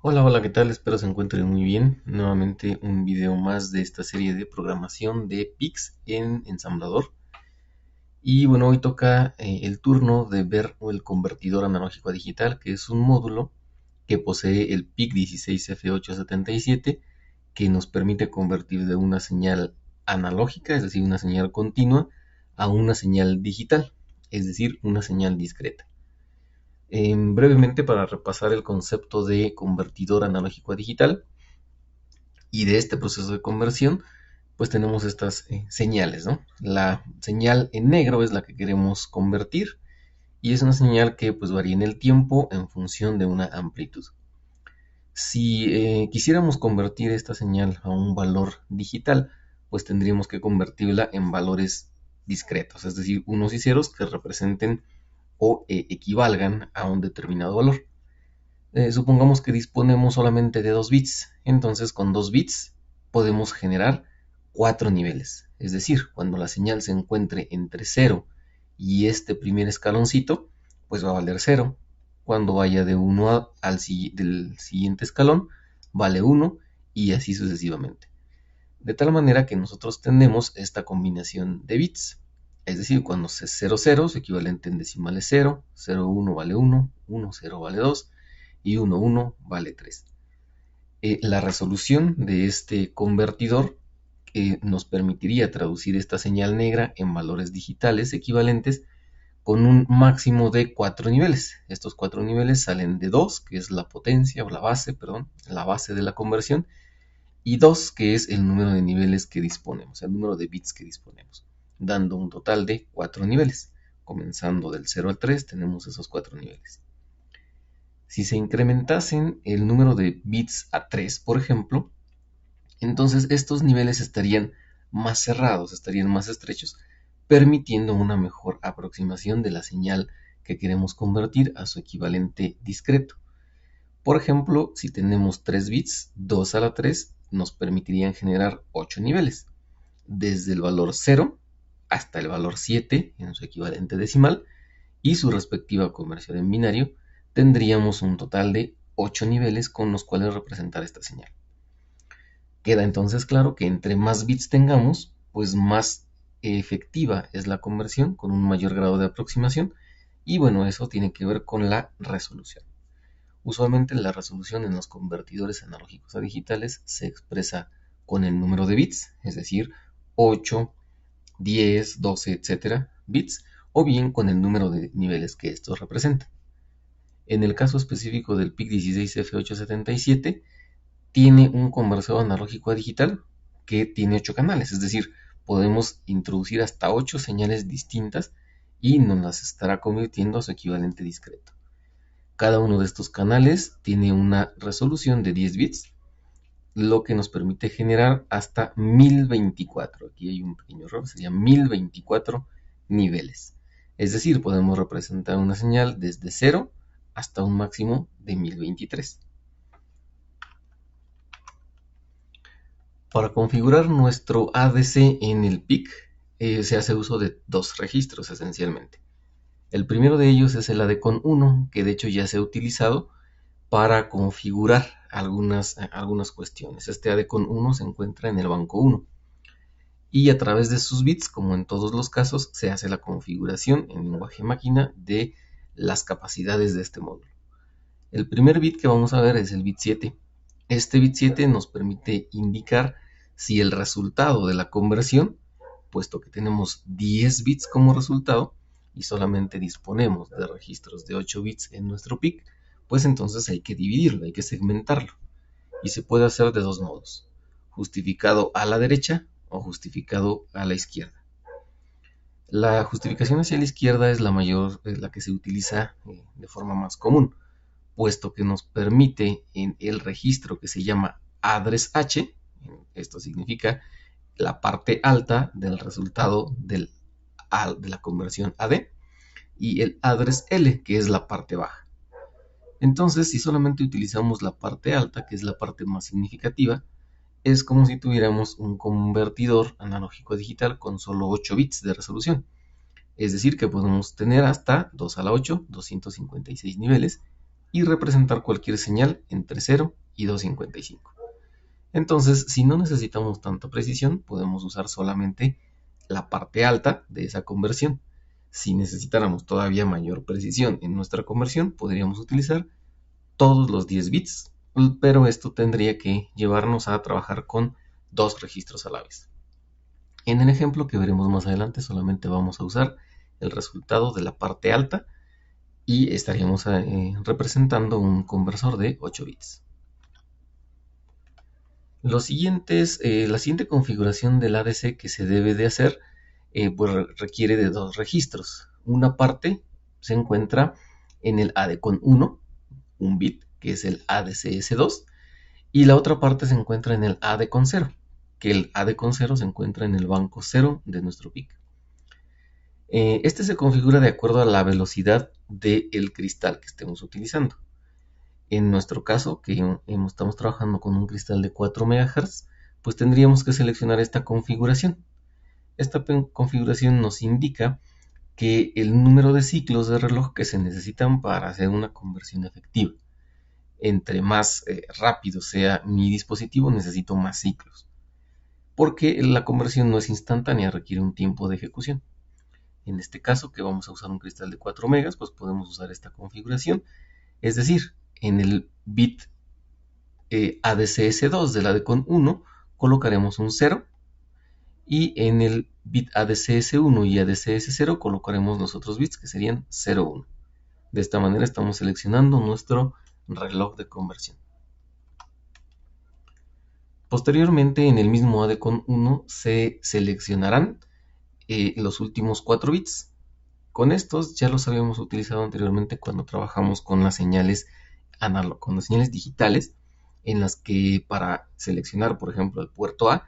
Hola, hola, ¿qué tal? Espero se encuentren muy bien. Nuevamente un video más de esta serie de programación de PICs en ensamblador. Y bueno, hoy toca el turno de ver el convertidor analógico a digital, que es un módulo que posee el PIC 16F877, que nos permite convertir de una señal analógica, es decir, una señal continua, a una señal digital, es decir, una señal discreta. Brevemente, para repasar el concepto de convertidor analógico a digital y de este proceso de conversión, pues tenemos estas señales, ¿no? La señal en negro es la que queremos convertir y es una señal que pues varía en el tiempo en función de una amplitud. Si quisiéramos convertir esta señal a un valor digital, pues tendríamos que convertirla en valores discretos, es decir, unos y ceros que representen o equivalgan a un determinado valor. Supongamos que disponemos solamente de 2 bits, entonces con 2 bits podemos generar 4 niveles. Es decir, cuando la señal se encuentre entre 0 y este primer escaloncito, pues va a valer 0. Cuando vaya de 1 del siguiente escalón, vale 1 y así sucesivamente. De tal manera que nosotros tenemos esta combinación de bits. Es decir, cuando es 0, 0, su equivalente en decimal es 0, 0, 1 vale 1, 1, 0 vale 2 y 1, 1 vale 3. La resolución de este convertidor nos permitiría traducir esta señal negra en valores digitales equivalentes con un máximo de 4 niveles. Estos 4 niveles salen de 2, que es la potencia o la base, perdón, la base de la conversión, y 2, que es el número de niveles que disponemos, el número de bits que disponemos, dando un total de 4 niveles. Comenzando del 0 al 3 tenemos esos 4 niveles. Si se incrementasen el número de bits a 3, por ejemplo, entonces estos niveles estarían más cerrados, estarían más estrechos, permitiendo una mejor aproximación de la señal que queremos convertir a su equivalente discreto. Por ejemplo, si tenemos 3 bits, 2 a la 3 nos permitirían generar 8 niveles, desde el valor 0 hasta el valor 7 en su equivalente decimal y su respectiva conversión en binario, tendríamos un total de 8 niveles con los cuales representar esta señal. Queda entonces claro que entre más bits tengamos, pues más efectiva es la conversión con un mayor grado de aproximación y bueno, eso tiene que ver con la resolución. Usualmente la resolución en los convertidores analógicos a digitales se expresa con el número de bits, es decir, 8, 10, 12, etcétera, bits, o bien con el número de niveles que estos representan. En el caso específico del PIC 16F877, tiene un conversor analógico a digital que tiene 8 canales, es decir, podemos introducir hasta 8 señales distintas y nos las estará convirtiendo a su equivalente discreto. Cada uno de estos canales tiene una resolución de 10 bits, lo que nos permite generar hasta 1024. Aquí hay un pequeño error, sería 1024 niveles. Es decir, podemos representar una señal desde 0 hasta un máximo de 1023. Para configurar nuestro ADC en el PIC se hace uso de dos registros esencialmente. El primero de ellos es el ADCON 1, que de hecho ya se ha utilizado para configurar algunas cuestiones. Este ADCON 1 se encuentra en el banco 1 y a través de sus bits, como en todos los casos, se hace la configuración en lenguaje máquina de las capacidades de este módulo. El primer bit que vamos a ver es el bit 7. Este bit 7 nos permite indicar si el resultado de la conversión, puesto que tenemos 10 bits como resultado y solamente disponemos de registros de 8 bits en nuestro PIC, pues entonces hay que dividirlo, hay que segmentarlo. Y se puede hacer de dos modos, justificado a la derecha o justificado a la izquierda. La justificación hacia la izquierda es la que se utiliza de forma más común, puesto que nos permite en el registro que se llama address H, esto significa la parte alta del resultado de la conversión AD, y el address L, que es la parte baja. Entonces, si solamente utilizamos la parte alta, que es la parte más significativa, es como si tuviéramos un convertidor analógico digital con solo 8 bits de resolución. Es decir, que podemos tener hasta 2 a la 8, 256 niveles, y representar cualquier señal entre 0 y 255. Entonces, si no necesitamos tanta precisión, podemos usar solamente la parte alta de esa conversión. Si necesitáramos todavía mayor precisión en nuestra conversión, podríamos utilizar todos los 10 bits, pero esto tendría que llevarnos a trabajar con 2 registros a la vez. En el ejemplo que veremos más adelante, solamente vamos a usar el resultado de la parte alta y estaríamos representando un conversor de 8 bits. La siguiente configuración del ADC que se debe de hacer pues requiere de 2 registros. Una parte se encuentra en el ADCON 1, un bit, que es el ADCS2, y la otra parte se encuentra en el ADCON 0, que el ADCON 0 se encuentra en el banco 0 de nuestro PIC. Este se configura de acuerdo a la velocidad del cristal que estemos utilizando. En nuestro caso, que estamos trabajando con un cristal de 4 MHz, pues tendríamos que seleccionar esta configuración. Esta configuración nos indica que el número de ciclos de reloj que se necesitan para hacer una conversión efectiva. Entre más rápido sea mi dispositivo, necesito más ciclos, porque la conversión no es instantánea, requiere un tiempo de ejecución. En este caso, que vamos a usar un cristal de 4 megas, pues podemos usar esta configuración, es decir, en el bit ADCS2 del ADCON 1 colocaremos un 0 y en el bit ADCS1 y ADCS0 colocaremos los otros bits que serían 0, 1. De esta manera estamos seleccionando nuestro reloj de conversión. Posteriormente, en el mismo ADCON 1 se seleccionarán los últimos 4 bits. Con estos ya los habíamos utilizado anteriormente cuando trabajamos con las señales con las señales digitales, en las que para seleccionar, por ejemplo, el puerto A,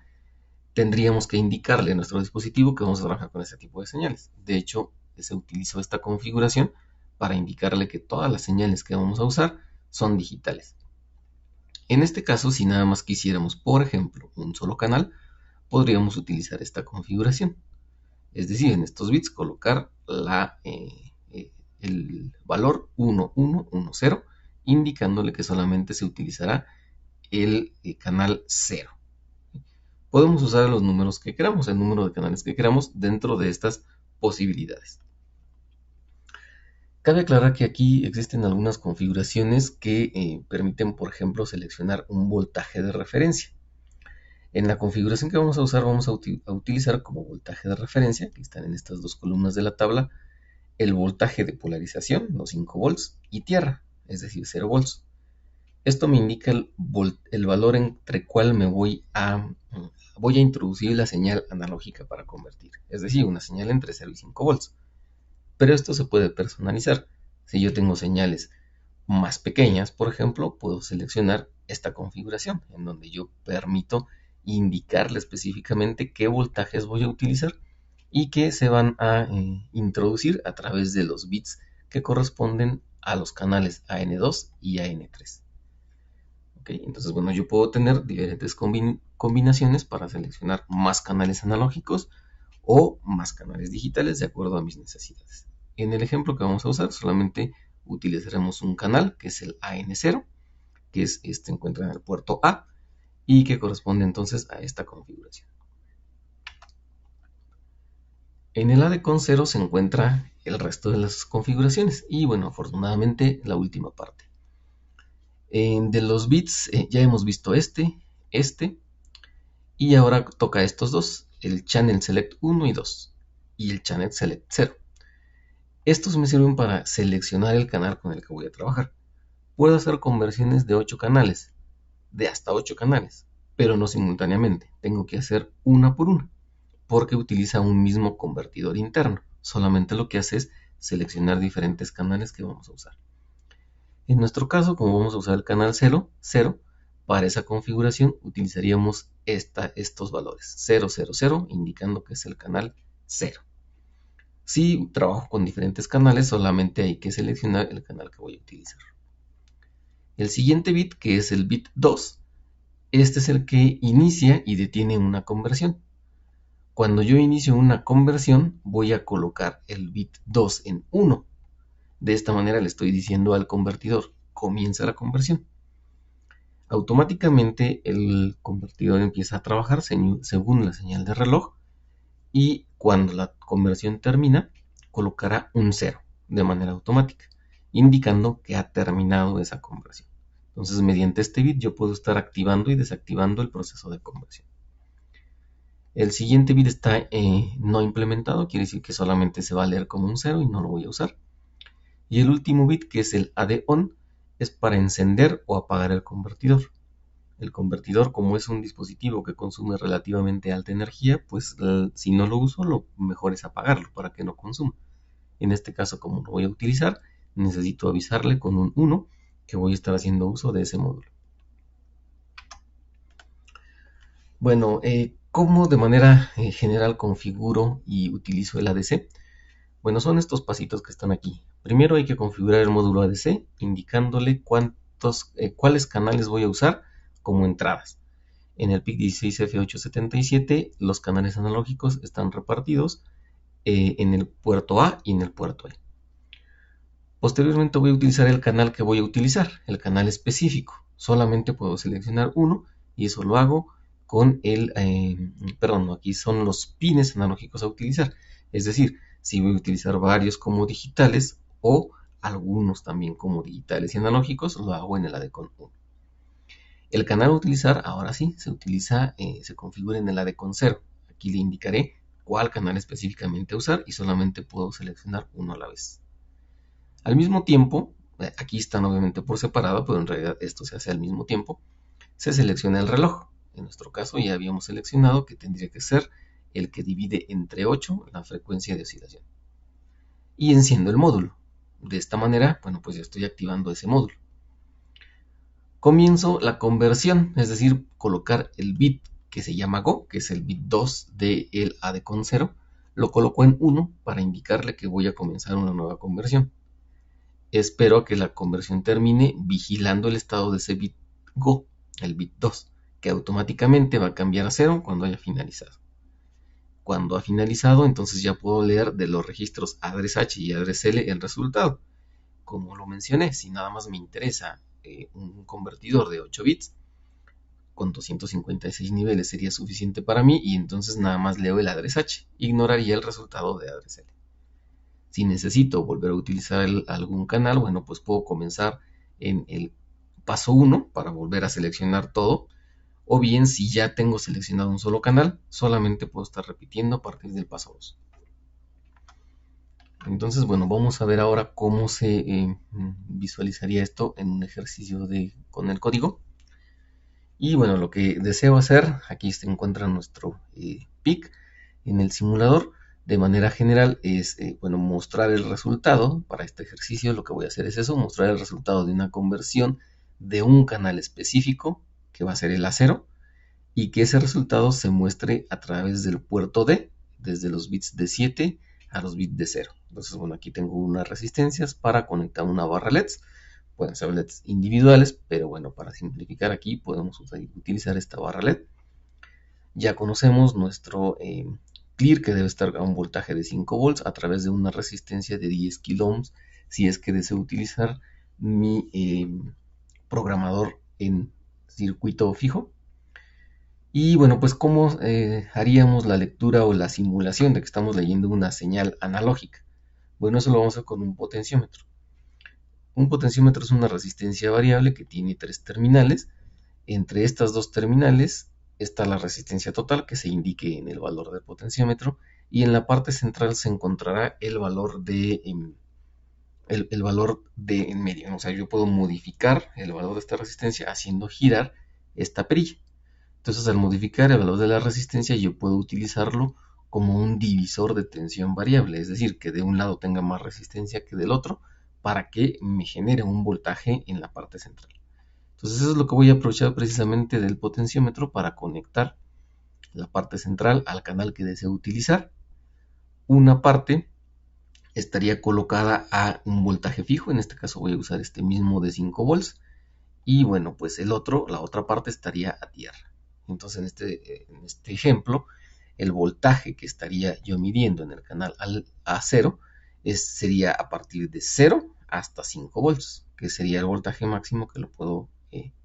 tendríamos que indicarle a nuestro dispositivo que vamos a trabajar con este tipo de señales. De hecho, se utilizó esta configuración para indicarle que todas las señales que vamos a usar son digitales. En este caso, si nada más quisiéramos, por ejemplo, un solo canal, podríamos utilizar esta configuración. Es decir, en estos bits colocar el valor 1110, indicándole que solamente se utilizará el canal 0. Podemos usar los números que queramos, el número de canales que queramos dentro de estas posibilidades. Cabe aclarar que aquí existen algunas configuraciones que permiten, por ejemplo, seleccionar un voltaje de referencia. En la configuración que vamos a usar, vamos a utilizar como voltaje de referencia, que están en estas dos columnas de la tabla, el voltaje de polarización, los 5 volts, y tierra, es decir, 0 volts. Esto me indica el valor entre cual me voy a introducir la señal analógica para convertir, es decir, una señal entre 0 y 5 volts. Pero esto se puede personalizar. Si yo tengo señales más pequeñas, por ejemplo, puedo seleccionar esta configuración, en donde yo permito indicarle específicamente qué voltajes voy a utilizar y que se van a introducir a través de los bits que corresponden a los canales AN2 y AN3. ¿Okay? Entonces, bueno, yo puedo tener diferentes combinaciones para seleccionar más canales analógicos o más canales digitales de acuerdo a mis necesidades. En el ejemplo que vamos a usar, solamente utilizaremos un canal que es el AN0, que es encuentra en el puerto A y que corresponde entonces a esta configuración. En el ADCON 0 se encuentra el resto de las configuraciones y bueno, afortunadamente la última parte. De los bits ya hemos visto este y ahora toca estos dos, el Channel Select 1 y 2 y el Channel Select 0. Estos me sirven para seleccionar el canal con el que voy a trabajar. Puedo hacer conversiones de 8 canales, de hasta 8 canales, pero no simultáneamente, tengo que hacer una por una, porque utiliza un mismo convertidor interno, solamente lo que hace es seleccionar diferentes canales que vamos a usar. En nuestro caso, como vamos a usar el canal 0, para esa configuración utilizaríamos estos valores, 0, 0, 0, indicando que es el canal 0. Si trabajo con diferentes canales, solamente hay que seleccionar el canal que voy a utilizar. El siguiente bit, que es el bit 2, este es el que inicia y detiene una conversión. Cuando yo inicio una conversión, voy a colocar el bit 2 en 1. De esta manera le estoy diciendo al convertidor, comienza la conversión. Automáticamente el convertidor empieza a trabajar según la señal de reloj, y cuando la conversión termina colocará un 0 de manera automática, indicando que ha terminado esa conversión. Entonces, mediante este bit yo puedo estar activando y desactivando el proceso de conversión. El siguiente bit está no implementado, quiere decir que solamente se va a leer como un 0 y no lo voy a usar. Y el último bit, que es el AD ON, es para encender o apagar el convertidor. El convertidor, como es un dispositivo que consume relativamente alta energía, pues si no lo uso, lo mejor es apagarlo para que no consuma. En este caso, como lo voy a utilizar, necesito avisarle con un 1 que voy a estar haciendo uso de ese módulo. Bueno, ¿cómo de manera general configuro y utilizo el ADC? Bueno, son estos pasitos que están aquí. Primero hay que configurar el módulo ADC, indicándole cuáles canales voy a usar como entradas. En el PIC16F877 los canales analógicos están repartidos en el puerto A y en el puerto E. Posteriormente voy a utilizar el canal que voy a utilizar, el canal específico. Solamente puedo seleccionar uno y eso lo hago con aquí son los pines analógicos a utilizar. Es decir, si voy a utilizar varios como digitales o algunos también como digitales y analógicos, lo hago en el ADCON 1. El canal a utilizar, ahora sí, se configura en el ADCON 0. Aquí le indicaré cuál canal específicamente usar y solamente puedo seleccionar uno a la vez. Al mismo tiempo, aquí están obviamente por separado, pero en realidad esto se hace al mismo tiempo, se selecciona el reloj. En nuestro caso ya habíamos seleccionado que tendría que ser el que divide entre 8 la frecuencia de oscilación. Y enciendo el módulo. De esta manera, bueno, pues ya estoy activando ese módulo. Comienzo la conversión, es decir, colocar el bit que se llama Go, que es el bit 2 del ADCON 0, lo coloco en 1 para indicarle que voy a comenzar una nueva conversión. Espero que la conversión termine vigilando el estado de ese bit Go, el bit 2, que automáticamente va a cambiar a 0 cuando haya finalizado. Cuando ha finalizado, entonces ya puedo leer de los registros address-H y address-L el resultado. Como lo mencioné, si nada más me interesa un convertidor de 8 bits, con 256 niveles sería suficiente para mí y entonces nada más leo el address-H, ignoraría el resultado de address-L. Si necesito volver a utilizar algún canal, bueno, pues puedo comenzar en el paso 1 para volver a seleccionar todo, o bien si ya tengo seleccionado un solo canal, solamente puedo estar repitiendo a partir del paso 2. Entonces, bueno, vamos a ver ahora cómo se visualizaría esto en un ejercicio con el código. Y bueno, lo que deseo hacer, aquí se encuentra nuestro PIC en el simulador. De manera general es mostrar el resultado. Para este ejercicio lo que voy a hacer es eso, mostrar el resultado de una conversión de un canal específico, que va a ser el A0, y que ese resultado se muestre a través del puerto D, desde los bits de 7 a los bits de 0. Entonces, bueno, aquí tengo unas resistencias para conectar una barra LEDs. Pueden ser LEDs individuales, pero bueno, para simplificar aquí podemos utilizar esta barra LED. Ya conocemos nuestro clear, que debe estar a un voltaje de 5 volts a través de una resistencia de 10 kilo ohms, si es que deseo utilizar mi programador en circuito fijo. Y bueno, pues cómo haríamos la lectura o la simulación de que estamos leyendo una señal analógica. Bueno, eso lo vamos a hacer con un potenciómetro. Un potenciómetro es una resistencia variable que tiene 3 terminales. Entre estas 2 terminales está la resistencia total, que se indique en el valor del potenciómetro, y en la parte central se encontrará el valor de en medio. O sea, yo puedo modificar el valor de esta resistencia haciendo girar esta perilla. Entonces, al modificar el valor de la resistencia, yo puedo utilizarlo como un divisor de tensión variable, es decir, que de un lado tenga más resistencia que del otro, para que me genere un voltaje en la parte central. Entonces, eso es lo que voy a aprovechar precisamente del potenciómetro para conectar la parte central al canal que deseo utilizar. Una parte estaría colocada a un voltaje fijo, en este caso voy a usar este mismo de 5 volts, y bueno, pues la otra parte estaría a tierra. Entonces, en este ejemplo, el voltaje que estaría yo midiendo en el canal A0 sería a partir de 0 hasta 5 volts. que sería el voltaje máximo que lo puedo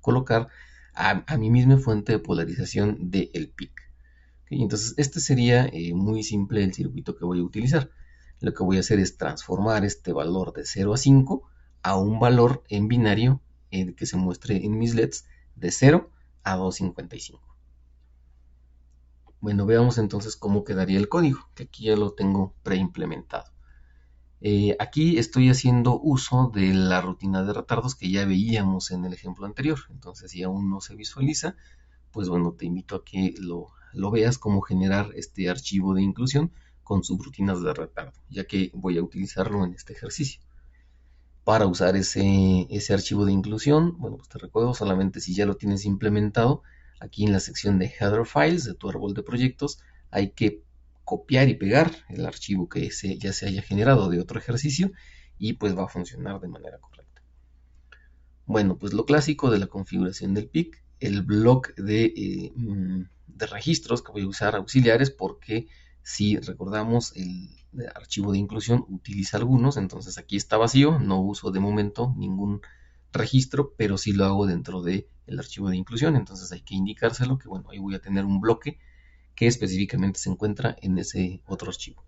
colocar a mi misma fuente de polarización del PIC. ¿Okay? Entonces este sería muy simple el circuito que voy a utilizar. Lo que voy a hacer es transformar este valor de 0 a 5 a un valor en binario que se muestre en mis LEDs de 0 a 255. Bueno, veamos entonces cómo quedaría el código, que aquí ya lo tengo preimplementado. Aquí estoy haciendo uso de la rutina de retardos que ya veíamos en el ejemplo anterior. Entonces, si aún no se visualiza, pues bueno, te invito a que lo veas cómo generar este archivo de inclusión con subrutinas de retardo, ya que voy a utilizarlo en este ejercicio. Para usar ese archivo de inclusión, bueno, pues te recuerdo solamente si ya lo tienes implementado, aquí en la sección de Header Files de tu árbol de proyectos, hay que copiar y pegar el archivo que ya se haya generado de otro ejercicio y pues va a funcionar de manera correcta. Bueno, pues lo clásico de la configuración del PIC, el bloque de registros que voy a usar auxiliares porque si recordamos el archivo de inclusión utiliza algunos, entonces aquí está vacío, no uso de momento ningún registro, pero sí lo hago dentro del archivo de inclusión, entonces hay que indicárselo que bueno, ahí voy a tener un bloque que específicamente se encuentra en ese otro archivo.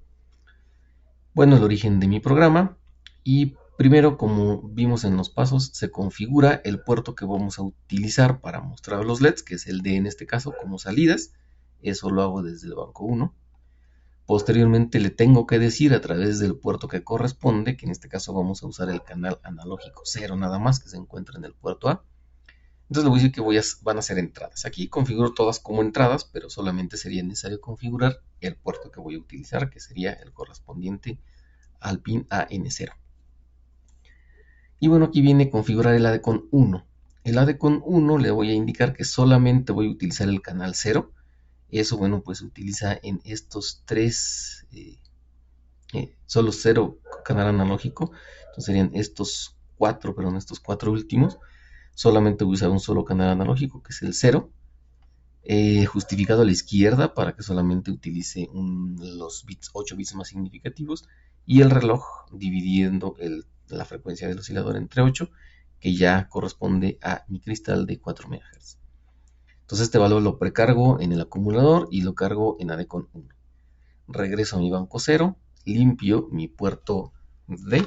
Bueno, el origen de mi programa y primero, como vimos en los pasos, se configura el puerto que vamos a utilizar para mostrar los LEDs, que es el D en este caso como salidas. Eso lo hago desde el banco 1. Posteriormente le tengo que decir a través del puerto que corresponde, que en este caso vamos a usar el canal analógico 0 nada más, que se encuentra en el puerto A. Entonces le voy a decir que van a ser entradas. Aquí configuro todas como entradas, pero solamente sería necesario configurar el puerto que voy a utilizar, que sería el correspondiente al pin AN0. Y bueno, aquí viene configurar el ADCON 1. El ADCON 1 le voy a indicar que solamente voy a utilizar el canal 0. Eso, bueno, pues se utiliza en estos tres, solo 0 canal analógico. Entonces serían estos 4, perdón, estos 4 últimos. Solamente voy a usar un solo canal analógico, que es el 0. Justificado a la izquierda para que solamente utilice los 8 bits más significativos. Y el reloj dividiendo la frecuencia del oscilador entre 8, que ya corresponde a mi cristal de 4 MHz. Entonces este valor lo precargo en el acumulador y lo cargo en ADCON 1. Regreso a mi banco 0, limpio mi puerto D,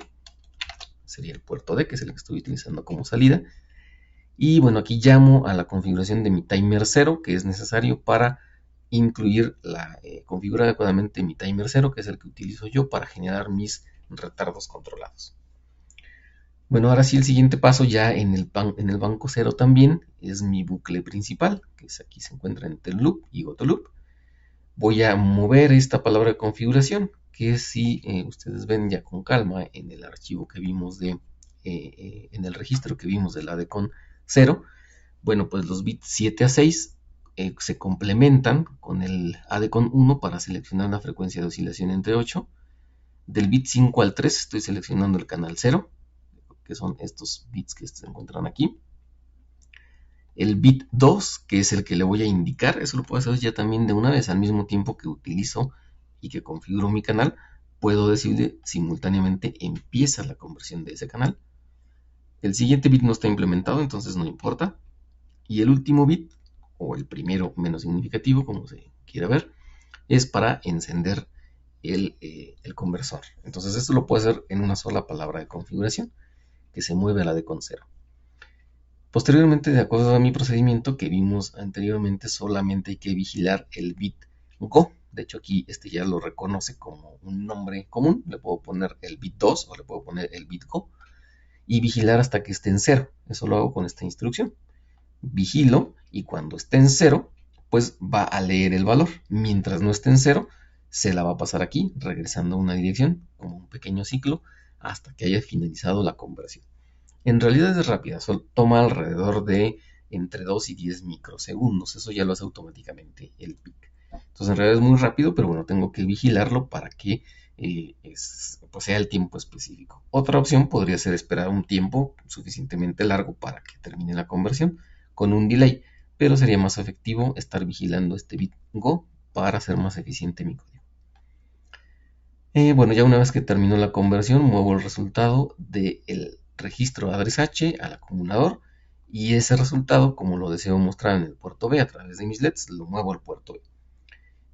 sería el puerto D, que es el que estoy utilizando como salida. Y bueno, aquí llamo a la configuración de mi timer 0, que es necesario para configurar adecuadamente mi timer 0, que es el que utilizo yo para generar mis retardos controlados. Bueno, ahora sí el siguiente paso ya en el banco 0 también es mi bucle principal, que es aquí se encuentra entre loop y gotoloop. Voy a mover esta palabra de configuración, que si ustedes ven ya con calma en el archivo que vimos en el registro que vimos del ADCON 0, bueno, pues los bits 7 a 6 se complementan con el ADCON 1 para seleccionar la frecuencia de oscilación entre 8. Del bit 5 al 3 estoy seleccionando el canal 0, que son estos bits que se encuentran aquí. El bit 2, que es el que le voy a indicar, eso lo puedo hacer ya también de una vez, al mismo tiempo que utilizo y que configuro mi canal, puedo decirle simultáneamente empieza la conversión de ese canal. El siguiente bit no está implementado, entonces no importa. Y el último bit, o el primero menos significativo, como se quiera ver, es para encender el conversor. Entonces esto lo puedo hacer en una sola palabra de configuración, que se mueve a la ADCON 0. Posteriormente, de acuerdo a mi procedimiento que vimos anteriormente, solamente hay que vigilar el bit Go. De hecho, aquí este ya lo reconoce como un nombre común. Le puedo poner el bit 2 o le puedo poner el bit Go. Y vigilar hasta que esté en 0. Eso lo hago con esta instrucción. Vigilo y cuando esté en 0, pues va a leer el valor. Mientras no esté en 0, se la va a pasar aquí, regresando a una dirección, como un pequeño ciclo, hasta que haya finalizado la conversión. En realidad es rápida, solo toma alrededor de entre 2 y 10 microsegundos. Eso ya lo hace automáticamente el PIC. Entonces en realidad es muy rápido, pero bueno, tengo que vigilarlo para que pues sea el tiempo específico. Otra opción podría ser esperar un tiempo suficientemente largo para que termine la conversión con un delay, pero sería más efectivo estar vigilando este bit Go para hacer más eficiente mi código. Bueno, ya una vez que terminó la conversión, muevo el resultado del registro adres H al acumulador y ese resultado, como lo deseo mostrar en el puerto B a través de mis LEDs, lo muevo al puerto B.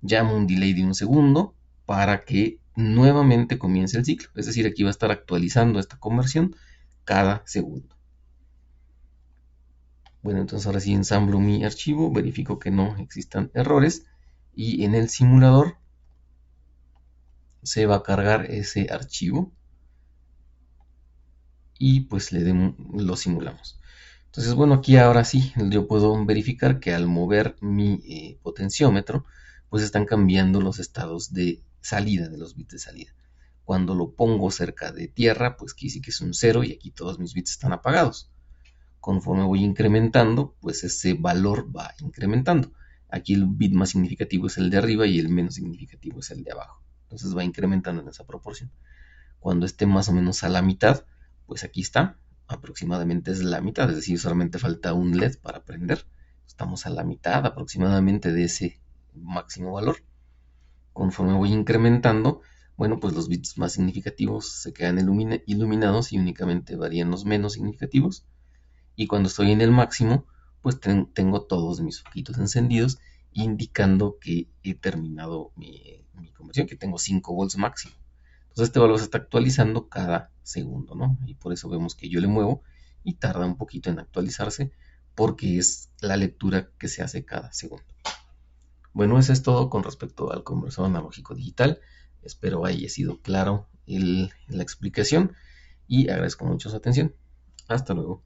Llamo un delay de 1 segundo para que nuevamente comience el ciclo, es decir, aquí va a estar actualizando esta conversión cada segundo. Bueno, entonces ahora sí ensamblo mi archivo, verifico que no existan errores y en el simulador se va a cargar ese archivo y pues lo simulamos. Entonces, bueno, aquí ahora sí yo puedo verificar que al mover mi potenciómetro, pues están cambiando los estados de salida, de los bits de salida. Cuando lo pongo cerca de tierra, pues aquí sí que es un 0 y aquí todos mis bits están apagados. Conforme voy incrementando, pues ese valor va incrementando. Aquí el bit más significativo es el de arriba y el menos significativo es el de abajo. Entonces va incrementando en esa proporción. Cuando esté más o menos a la mitad, pues aquí está, aproximadamente es la mitad, es decir, solamente falta un LED para prender. Estamos a la mitad aproximadamente de ese máximo valor. Conforme voy incrementando, bueno, pues los bits más significativos se quedan iluminados y únicamente varían los menos significativos. Y cuando estoy en el máximo, pues tengo todos mis foquitos encendidos, indicando que he terminado mi conversión, que tengo 5 volts máximo. Entonces este valor se está actualizando cada segundo, ¿no? Y por eso vemos que yo le muevo y tarda un poquito en actualizarse porque es la lectura que se hace cada segundo. Bueno, eso es todo con respecto al conversor analógico digital. Espero haya sido claro la explicación y agradezco mucho su atención. Hasta luego.